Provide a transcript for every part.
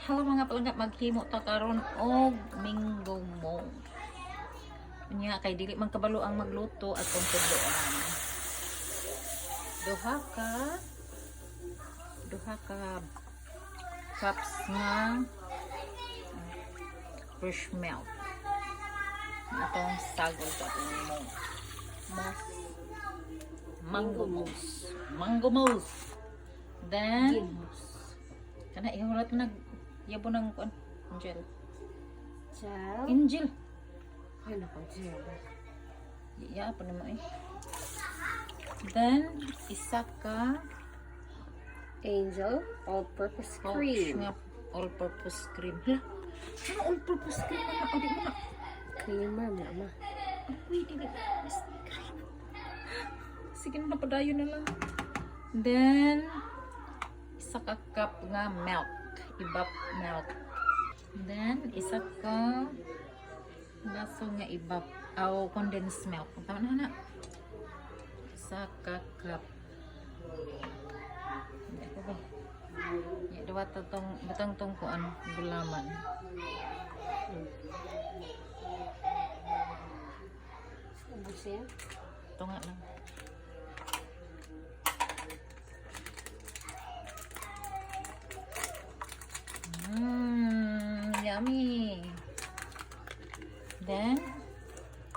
Hello mga palangga, maghimo ta karon og minggo mo. Unya kay dili man kabalo ang magluto atong tudloan. Duha ka cups nga fresh milk. Atong sagol sa mo. Mango mousse. Then kana ihulat nag yabo ng kuan Angel. Angel. Ay, naku, Angel. Ya, pa mo eh. Then, isa ka Angel all-purpose cream. All-purpose cream. Hala, ano all-purpose cream na? O, di mo na. Creamer, mama. Pwede na. Cream. Sige na, napadayo na lang. Then, isa ka cup nga milk. Ibap milk. Then, isa ka baso nga ibap o condensed milk. Tama na. Isa ka cup. Hindi ko ba? Dawa batang tong kuan gulaman. Ubus yan? Ito nga lang. Yummy. Then,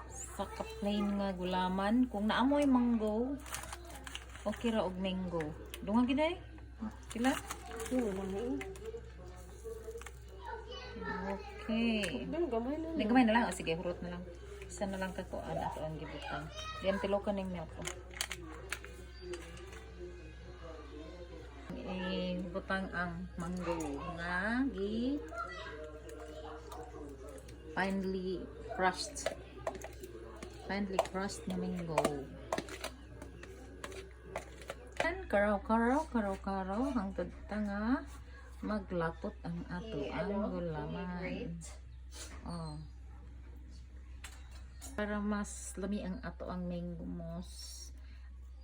sa ka-plain nga gulaman, kung naamoy mango, okay ra og mango. Dunga gid ay? Kila? Okay. Gamay na lang. Gamay na lang. O, sige, hurot na lang. Isa na lang kakuan ato ang gibutang. Diyan tilokan ning milk ko. Butang ang mango nga finely crushed na mango. And karaw hangtod ta nga maglapot ang ato ang gulaman. Oh. Para mas lami ang ato ang mango mousse,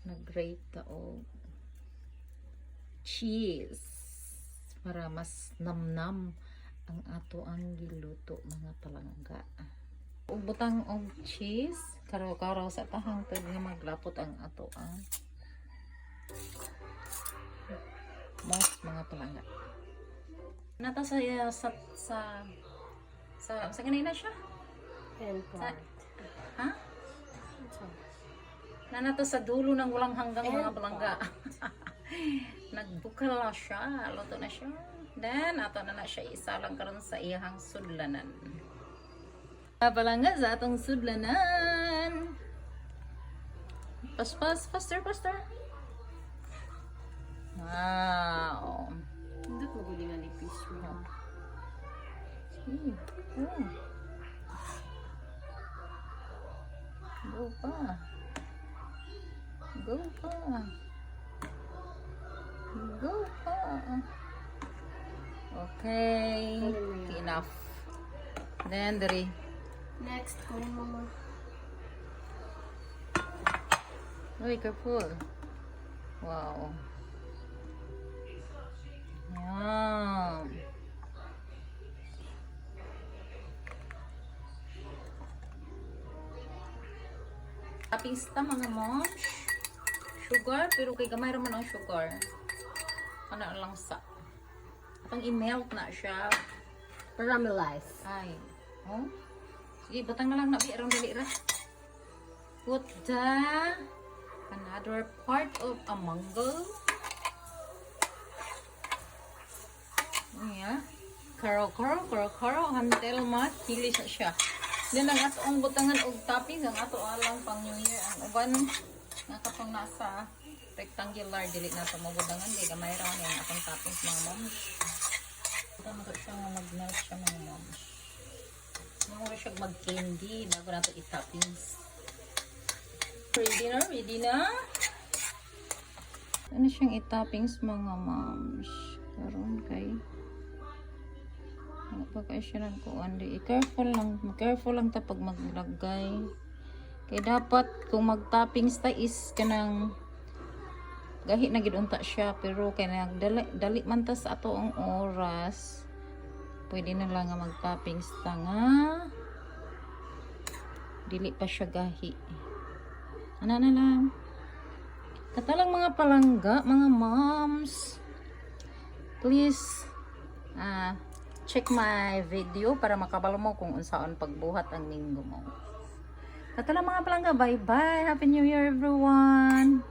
nag-grate ta og cheese para mas namnam ang ato ang giluto mga palangga. Ug butang og cheese, karaw-karaw sa tahang tod nga maglapot ang ato ang mousse mga palangga. Nata sa ganina siya? And part. Ha? Nanato sa dulo ng walang hanggang mga palangga. Nagbukal na siya. Luto na siya. Then, ato na siya isa lang karon sa iyang sudlanan. Palangga sa atong sudlanan. Faster. Wow. Hindi ko guli nga nipis mo. Go pa. Okay. Enough. Then, dari. Next, kunin mo mo. Uy, careful. Wow. Yum. Toppings ta mga moms. Sugar, pero kay gamay raman ang sugar. Ano lang sa. Atong i-melt na siya. Caramelize. Ay. Oh. Sige, batang na lang na aron dali ra. Put the another part of a mango. Yeah. Karo until makilis na siya. Then ang atong butangan og toppings ang ato alang pang New Year ang uban nga katong nasa rectangular dili na to mabudangan di gamay ra ni ang atong toppings mga moms. Tama ko siya nga mag-melt siya mga moms. Mura siya mag-candy bago nato i-toppings. Ready na? Ano siyang i-toppings mga moms? Karon kay pagka siya ng kuan di careful lang ta pag maglagay kay dapat kung mag-toppings ta is kanang gahi na gid unta siya pero kay nagdali man ta sa ato ang oras Pwede na lang nga mag-toppings ta nga. Dili pa siya gahi. Ano na lang. Kato lang mga palangga, mga moms. Please, check my video para makabalo mo kung unsaon pagbuhat ang linggo mo. Kato lang mga palangga. Bye-bye. Happy New Year everyone.